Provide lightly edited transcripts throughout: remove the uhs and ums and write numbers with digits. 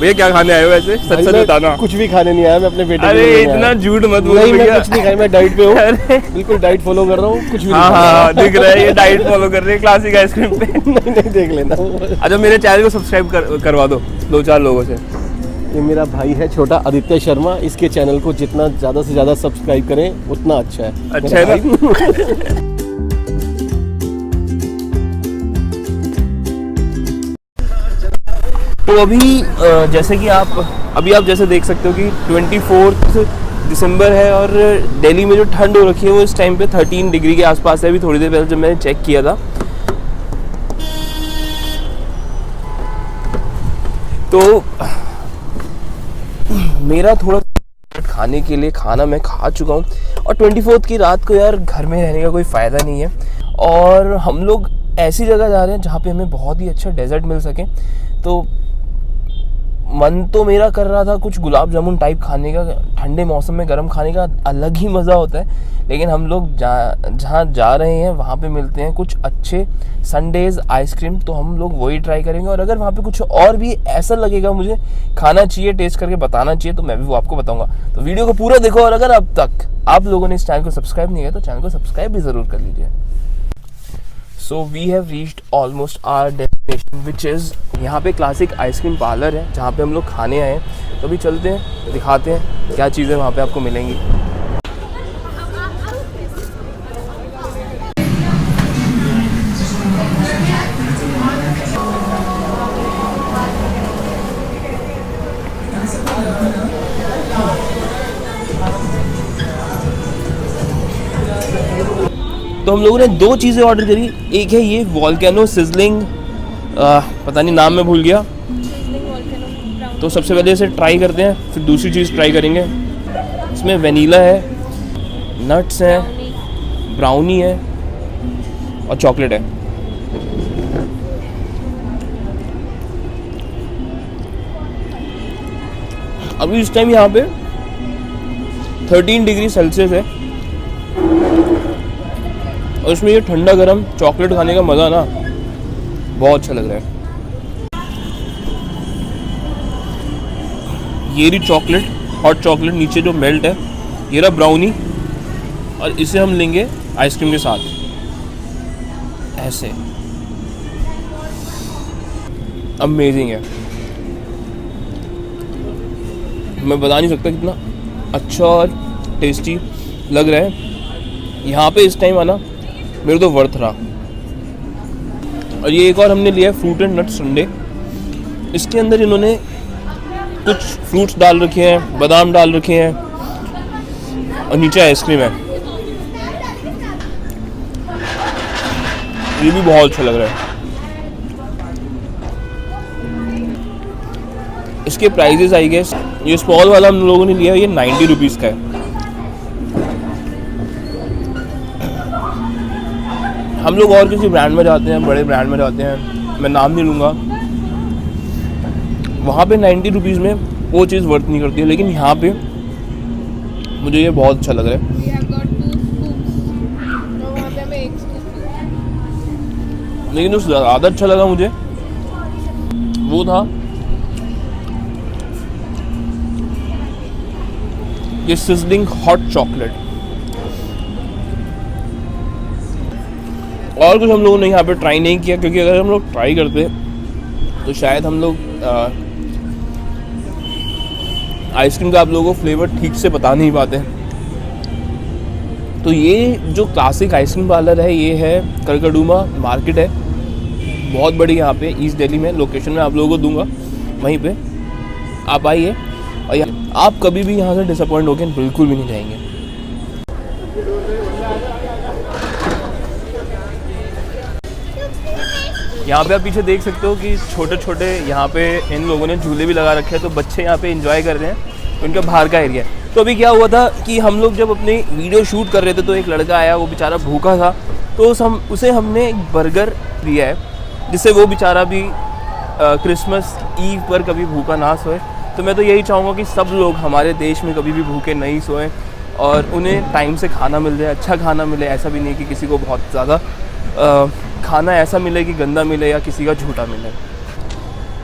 भैया क्या खाने आए हो वैसे? सच सच बताना। कुछ भी खाने नहीं आया, मैं अपने बेटे अरे इतना झूठ मत बोलो नहीं, भैया। मैं कुछ नहीं खाया, मैं डाइट पे हूँ, बिल्कुल डाइट फॉलो कर रहा हूँ, कुछ भी हाँ नहीं हाँ दिख रहा है ये डाइट फॉलो कर रहे हैं क्लासिक आइसक्रीम पे। नहीं नहीं, देख लेना। अच्छा मेरे चैनल को सब्सक्राइब करवा दो 2-4 लोगों से। ये मेरा भाई है छोटा आदित्य शर्मा, इसके चैनल को जितना ज़्यादा से ज़्यादा सब्सक्राइब करें उतना अच्छा है। अच्छा है ना? तो अभी जैसे कि आप जैसे देख सकते हो कि 24 दिसंबर है और दिल्ली में जो ठंड हो रखी है वो इस टाइम पे 13 डिग्री के आसपास है। अभी थोड़ी देर पहले जब मैंने चेक किया था तो मेरा थोड़ा खाने के लिए खाना मैं खा चुका हूँ और 24 की रात को यार घर में रहने का कोई फ़ायदा नहीं है और हम लोग ऐसी जगह जा रहे हैं जहाँ पे हमें बहुत ही अच्छा डेजर्ट मिल सके। तो मन तो मेरा कर रहा था कुछ गुलाब जामुन टाइप खाने का, ठंडे मौसम में गर्म खाने का अलग ही मज़ा होता है, लेकिन हम लोग जहाँ जा रहे हैं वहाँ पे मिलते हैं कुछ अच्छे संडेज़ आइसक्रीम, तो हम लोग वही ट्राई करेंगे और अगर वहाँ पे कुछ और भी ऐसा लगेगा मुझे खाना चाहिए, टेस्ट करके बताना चाहिए, तो मैं भी वो आपको बताऊँगा। तो वीडियो को पूरा देखो और अगर अब तक आप लोगों ने इस चैनल को सब्सक्राइब नहीं किया तो चैनल को सब्सक्राइब भी ज़रूर कर लीजिए। So we have reached almost our destination which is, यहाँ पे क्लासिक आइसक्रीम पार्लर है जहाँ पे हम लोग खाने आए हैं। तो अभी चलते हैं, दिखाते हैं क्या चीज़ें वहाँ पे आपको मिलेंगी। तो हम लोगों ने 2 चीज़ें ऑर्डर करी, एक है ये वॉल्केनो सिजलिंग, पता नहीं नाम मैं भूल गया, तो सबसे पहले इसे ट्राई करते हैं, फिर दूसरी चीज़ ट्राई करेंगे। इसमें वनीला है, नट्स हैं, ब्राउनी है और चॉकलेट है। अभी इस टाइम यहाँ पे 13 डिग्री सेल्सियस है और उसमें ये ठंडा गरम चॉकलेट खाने का मज़ा ना बहुत अच्छा लग रहा है। ये रही चॉकलेट, हॉट चॉकलेट, नीचे जो मेल्ट है, ये रहा ब्राउनी और इसे हम लेंगे आइसक्रीम के साथ ऐसे। अमेजिंग है, मैं बता नहीं सकता कितना अच्छा और टेस्टी लग रहा है। यहाँ पे इस टाइम आना मेरे तो वर्थ रहा। और ये एक और हमने लिया है फ्रूट एंड नट संडे, इसके अंदर इन्होंने कुछ फ्रूट्स डाल रखे हैं, बादाम डाल रखे हैं और नीचे आइसक्रीम है। ये भी बहुत अच्छा लग रहा है। इसके प्राइजेस आई गेस, ये स्मॉल वाला हम लोगों ने लिया ये 90 रुपीज़ का है। हम लोग और किसी ब्रांड में जाते हैं, बड़े ब्रांड में जाते हैं, मैं नाम नहीं लूँगा, वहाँ पे 90 रुपीज़ में वो चीज़ वर्थ नहीं करती है, लेकिन यहाँ पे मुझे ये बहुत अच्छा लग रहा है। लेकिन जो ज़्यादा अच्छा लगा मुझे वो था ये सिजलिंग हॉट चॉकलेट। और कुछ हम लोगों ने यहाँ पे ट्राई नहीं किया, क्योंकि अगर हम लोग ट्राई करते तो शायद हम लोग आइसक्रीम का आप लोगों को फ्लेवर ठीक से बता नहीं पाते। तो ये जो क्लासिक आइसक्रीम पार्लर है ये है करकड़ूमा मार्केट है, बहुत बड़ी यहाँ पे ईस्ट दिल्ली में, लोकेशन में आप लोगों को दूंगा, वहीं पे आप आइए और आप कभी भी यहाँ से डिसअपॉइंट होकर बिल्कुल भी नहीं जाएंगे। यहाँ पे आप पीछे देख सकते हो कि छोटे छोटे यहाँ पे इन लोगों ने झूले भी लगा रखे हैं, तो बच्चे यहाँ पे एंजॉय कर रहे हैं, उनका बाहर का एरिया है। तो अभी क्या हुआ था कि हम लोग जब अपनी वीडियो शूट कर रहे थे तो एक लड़का आया, वो बेचारा भूखा था, तो उसे हमने एक बर्गर दिया है जिससे वो बेचारा भी क्रिसमस ईव पर कभी भूखा ना सोए। तो मैं तो यही चाहूँगा कि सब लोग हमारे देश में कभी भी भूखे नहीं सोएं और उन्हें टाइम से खाना मिल जाए, अच्छा खाना मिले। ऐसा भी नहीं कि किसी को बहुत ज़्यादा खाना ऐसा मिले कि गंदा मिले या किसी का झूठा मिले।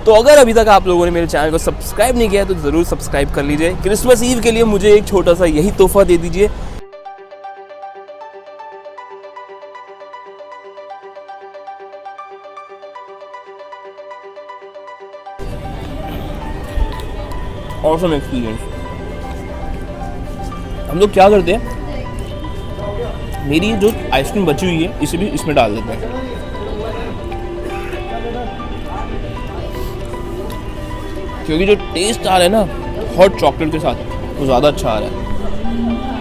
तो अगर अभी तक आप लोगों ने मेरे चैनल को सब्सक्राइब नहीं किया है तो ज़रूर सब्सक्राइब कर लीजिए। क्रिसमस ईव के लिए मुझे एक छोटा सा यही तोहफा दे दीजिए। Awesome experience. हम लोग क्या करते हैं, मेरी जो आइसक्रीम बची हुई है इसे भी इसमें डाल देते हैं, क्योंकि जो टेस्ट आ रहा है ना हॉट चॉकलेट के साथ वो ज़्यादा अच्छा आ रहा है।